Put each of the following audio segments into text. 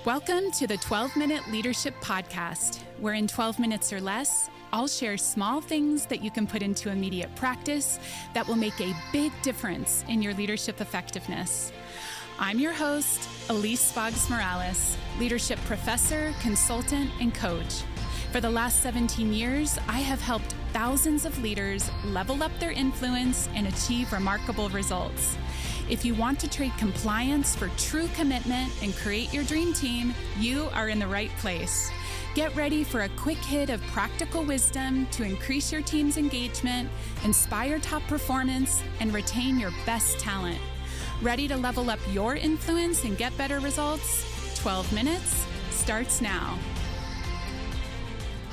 Welcome to the 12-Minute Leadership Podcast, where in 12 minutes or less, I'll share small things that you can put into immediate practice that will make a big difference in your leadership effectiveness. I'm your host, Elise Boggs-Morales, leadership professor, consultant, and coach. For the last 17 years, I have helped thousands of leaders level up their influence and achieve remarkable results. If you want to trade compliance for true commitment and create your dream team, you are in the right place. Get ready for a quick hit of practical wisdom to increase your team's engagement, inspire top performance, and retain your best talent. Ready to level up your influence and get better results? 12 minutes starts now.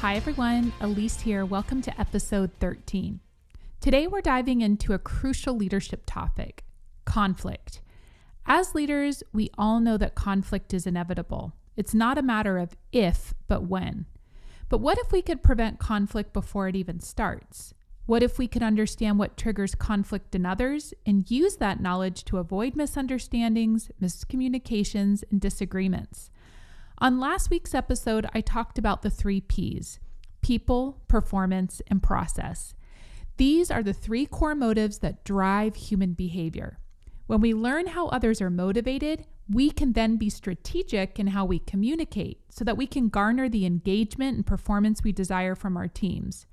Hi everyone, Elise here. Welcome to episode 13. Today we're diving into a crucial leadership topic: conflict. As leaders, we all know that conflict is inevitable. It's not a matter of if, but when. But what if we could prevent conflict before it even starts? What if we could understand what triggers conflict in others and use that knowledge to avoid misunderstandings, miscommunications, and disagreements? On last week's episode, I talked about the 3 Ps: people, performance, and process. These are the 3 core motives that drive human behavior. When we learn how others are motivated, we can then be strategic in how we communicate so that we can garner the engagement and performance we desire from our teams.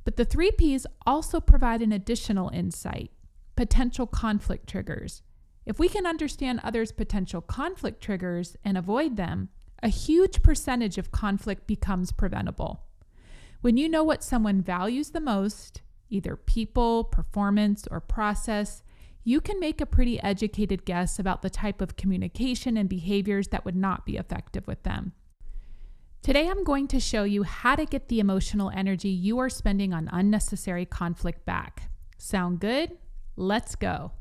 But the 3 Ps also provide an additional insight: potential conflict triggers. If we can understand others' potential conflict triggers and avoid them, a huge percentage of conflict becomes preventable. When you know what someone values the most, either people, performance, or process, you can make a pretty educated guess about the type of communication and behaviors that would not be effective with them. Today, I'm going to show you how to get the emotional energy you are spending on unnecessary conflict back. Sound good? Let's go.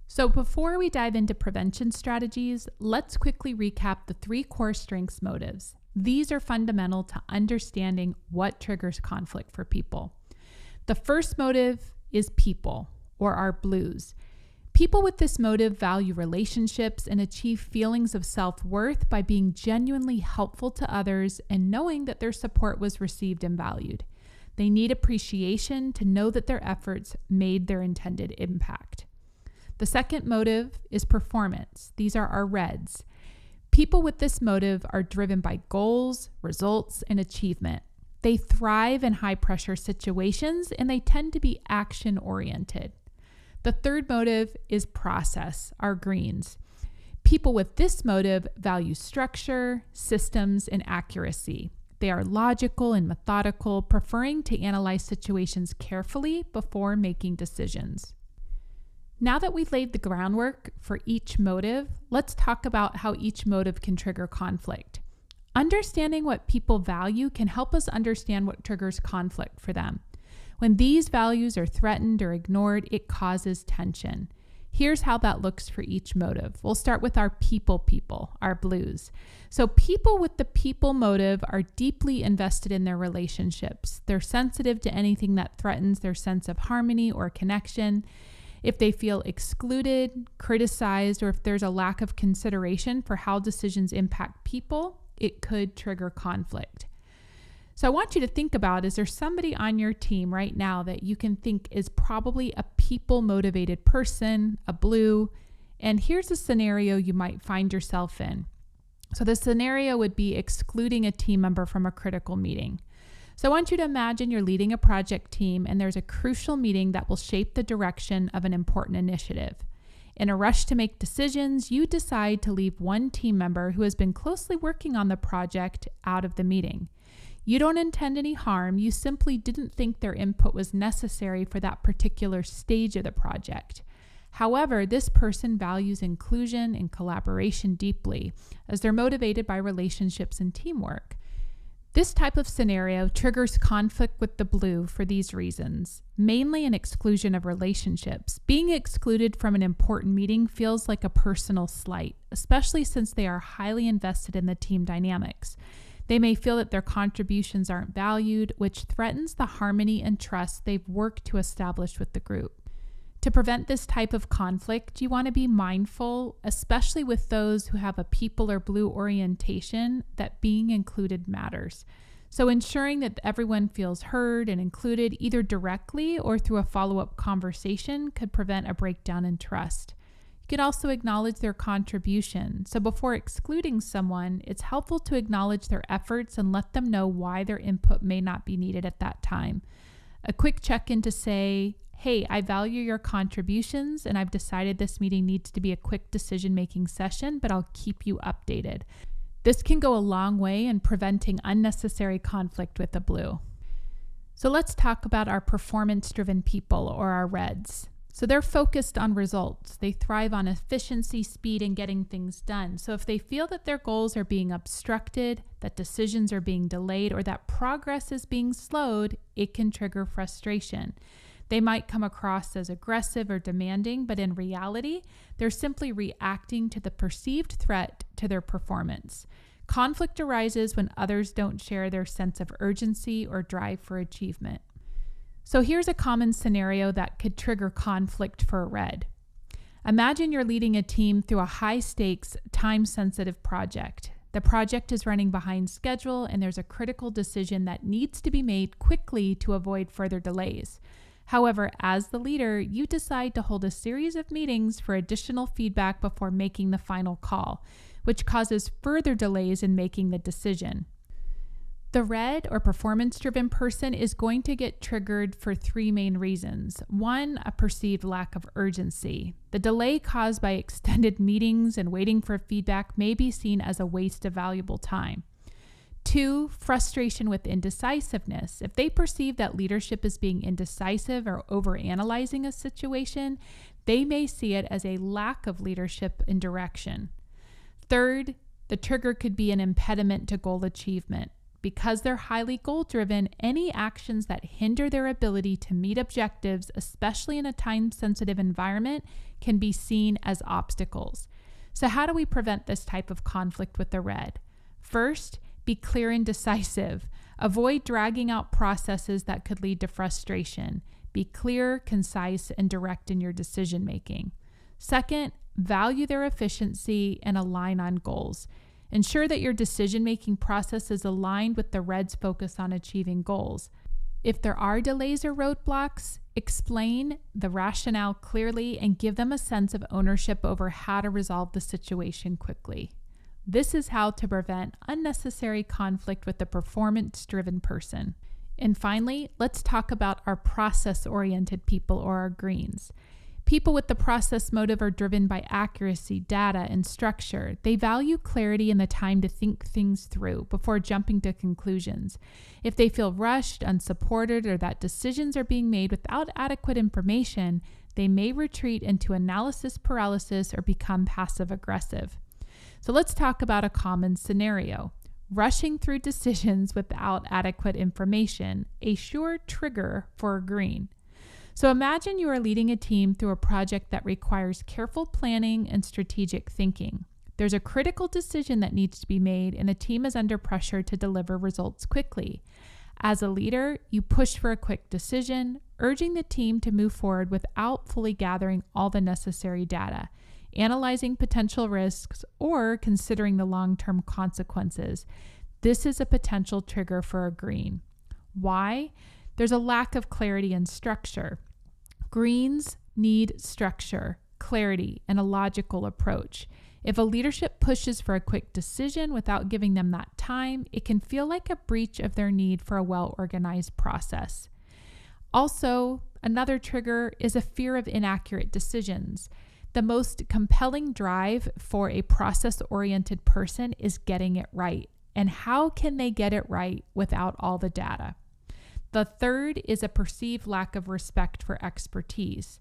So before we dive into prevention strategies, let's quickly recap the 3 core strengths motives. These are fundamental to understanding what triggers conflict for people. The first motive is people, or our blues. People with this motive value relationships and achieve feelings of self-worth by being genuinely helpful to others and knowing that their support was received and valued. They need appreciation to know that their efforts made their intended impact. The second motive is performance. These are our reds. People with this motive are driven by goals, results, and achievement. They thrive in high-pressure situations, and they tend to be action-oriented. The third motive is process, our greens. People with this motive value structure, systems, and accuracy. They are logical and methodical, preferring to analyze situations carefully before making decisions. Now that we've laid the groundwork for each motive, let's talk about how each motive can trigger conflict. Understanding what people value can help us understand what triggers conflict for them. When these values are threatened or ignored, it causes tension. Here's how that looks for each motive. We'll start with our people, our blues. So people with the people motive are deeply invested in their relationships. They're sensitive to anything that threatens their sense of harmony or connection. If they feel excluded, criticized, or if there's a lack of consideration for how decisions impact people, it could trigger conflict. So I want you to think about, is there somebody on your team right now that you can think is probably a people-motivated person, a blue? And here's a scenario you might find yourself in. So the scenario would be excluding a team member from a critical meeting. So I want you to imagine you're leading a project team and there's a crucial meeting that will shape the direction of an important initiative. In a rush to make decisions, you decide to leave one team member who has been closely working on the project out of the meeting. You don't intend any harm, you simply didn't think their input was necessary for that particular stage of the project. However, this person values inclusion and collaboration deeply, as they're motivated by relationships and teamwork. This type of scenario triggers conflict with the blue for these reasons, mainly an exclusion of relationships. Being excluded from an important meeting feels like a personal slight, especially since they are highly invested in the team dynamics. They may feel that their contributions aren't valued, which threatens the harmony and trust they've worked to establish with the group. To prevent this type of conflict, you want to be mindful, especially with those who have a people or blue orientation, that being included matters. So ensuring that everyone feels heard and included either directly or through a follow-up conversation could prevent a breakdown in trust. You can also acknowledge their contribution. So before excluding someone, it's helpful to acknowledge their efforts and let them know why their input may not be needed at that time. A quick check-in to say, hey, I value your contributions and I've decided this meeting needs to be a quick decision-making session, but I'll keep you updated. This can go a long way in preventing unnecessary conflict with the blue. So let's talk about our performance-driven people, or our reds. So they're focused on results. They thrive on efficiency, speed, and getting things done. So if they feel that their goals are being obstructed, that decisions are being delayed, or that progress is being slowed, it can trigger frustration. They might come across as aggressive or demanding, but in reality, they're simply reacting to the perceived threat to their performance. Conflict arises when others don't share their sense of urgency or drive for achievement. So here's a common scenario that could trigger conflict for a red. Imagine you're leading a team through a high-stakes, time-sensitive project. The project is running behind schedule, and there's a critical decision that needs to be made quickly to avoid further delays. However, as the leader, you decide to hold a series of meetings for additional feedback before making the final call, which causes further delays in making the decision. The red, or performance-driven person, is going to get triggered for three main reasons. One, a perceived lack of urgency. The delay caused by extended meetings and waiting for feedback may be seen as a waste of valuable time. Two, frustration with indecisiveness. If they perceive that leadership is being indecisive or overanalyzing a situation, they may see it as a lack of leadership and direction. Third, the trigger could be an impediment to goal achievement. Because they're highly goal-driven, any actions that hinder their ability to meet objectives, especially in a time-sensitive environment, can be seen as obstacles. So how do we prevent this type of conflict with the red? First, be clear and decisive. Avoid dragging out processes that could lead to frustration. Be clear, concise, and direct in your decision-making. Second, value their efficiency and align on goals. Ensure that your decision-making process is aligned with the red's focus on achieving goals. If there are delays or roadblocks, explain the rationale clearly and give them a sense of ownership over how to resolve the situation quickly. This is how to prevent unnecessary conflict with the performance-driven person. And finally, let's talk about our process-oriented people, or our greens. People with the process motive are driven by accuracy, data, and structure. They value clarity and the time to think things through before jumping to conclusions. If they feel rushed, unsupported, or that decisions are being made without adequate information, they may retreat into analysis paralysis or become passive-aggressive. So let's talk about a common scenario. Rushing through decisions without adequate information, a sure trigger for a green. So imagine you are leading a team through a project that requires careful planning and strategic thinking. There's a critical decision that needs to be made, and the team is under pressure to deliver results quickly. As a leader, you push for a quick decision, urging the team to move forward without fully gathering all the necessary data, analyzing potential risks, or considering the long-term consequences. This is a potential trigger for a green. Why? There's a lack of clarity and structure. Greens need structure, clarity, and a logical approach. If a leadership pushes for a quick decision without giving them that time, it can feel like a breach of their need for a well-organized process. Also, another trigger is a fear of inaccurate decisions. The most compelling drive for a process-oriented person is getting it right. And how can they get it right without all the data? The third is a perceived lack of respect for expertise.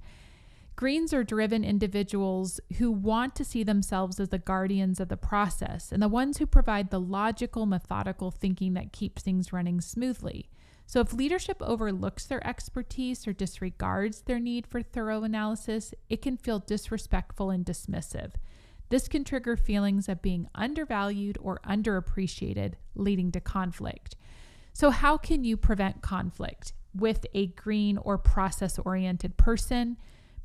Greens are driven individuals who want to see themselves as the guardians of the process and the ones who provide the logical, methodical thinking that keeps things running smoothly. So if leadership overlooks their expertise or disregards their need for thorough analysis, it can feel disrespectful and dismissive. This can trigger feelings of being undervalued or underappreciated, leading to conflict. So how can you prevent conflict with a green or process-oriented person?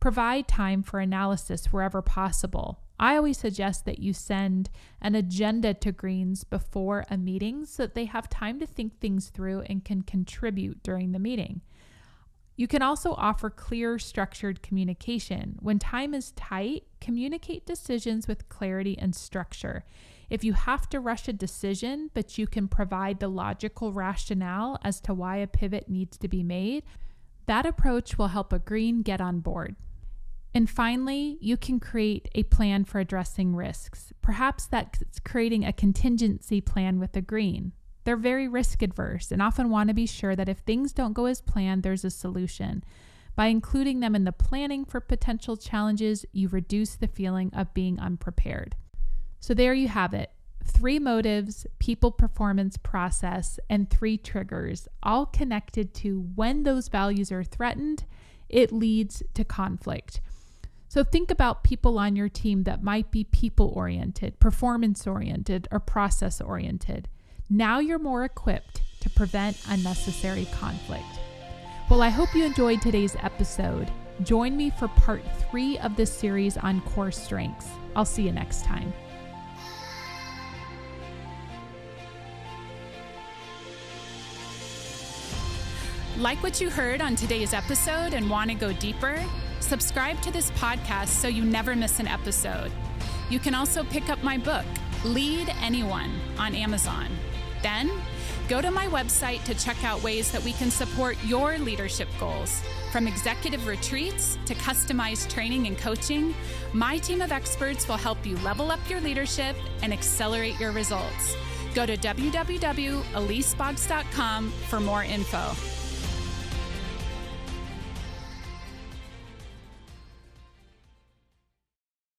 Provide time for analysis wherever possible. I always suggest that you send an agenda to greens before a meeting so that they have time to think things through and can contribute during the meeting. You can also offer clear, structured communication. When time is tight, communicate decisions with clarity and structure. If you have to rush a decision, but you can provide the logical rationale as to why a pivot needs to be made, that approach will help a green get on board. And finally, you can create a plan for addressing risks. Perhaps that's creating a contingency plan with a green. They're very risk adverse and often want to be sure that if things don't go as planned, there's a solution. By including them in the planning for potential challenges, you reduce the feeling of being unprepared. So there you have it. 3 motives, people, performance, process, and 3 triggers, all connected to when those values are threatened, it leads to conflict. So think about people on your team that might be people-oriented, performance-oriented, or process-oriented. Now you're more equipped to prevent unnecessary conflict. Well, I hope you enjoyed today's episode. Join me for part 3 of this series on core strengths. I'll see you next time. Like what you heard on today's episode and want to go deeper? Subscribe to this podcast so you never miss an episode. You can also pick up my book, Lead Anyone, on Amazon. Then, go to my website to check out ways that we can support your leadership goals. From executive retreats to customized training and coaching, my team of experts will help you level up your leadership and accelerate your results. Go to www.eliseboggs.com for more info.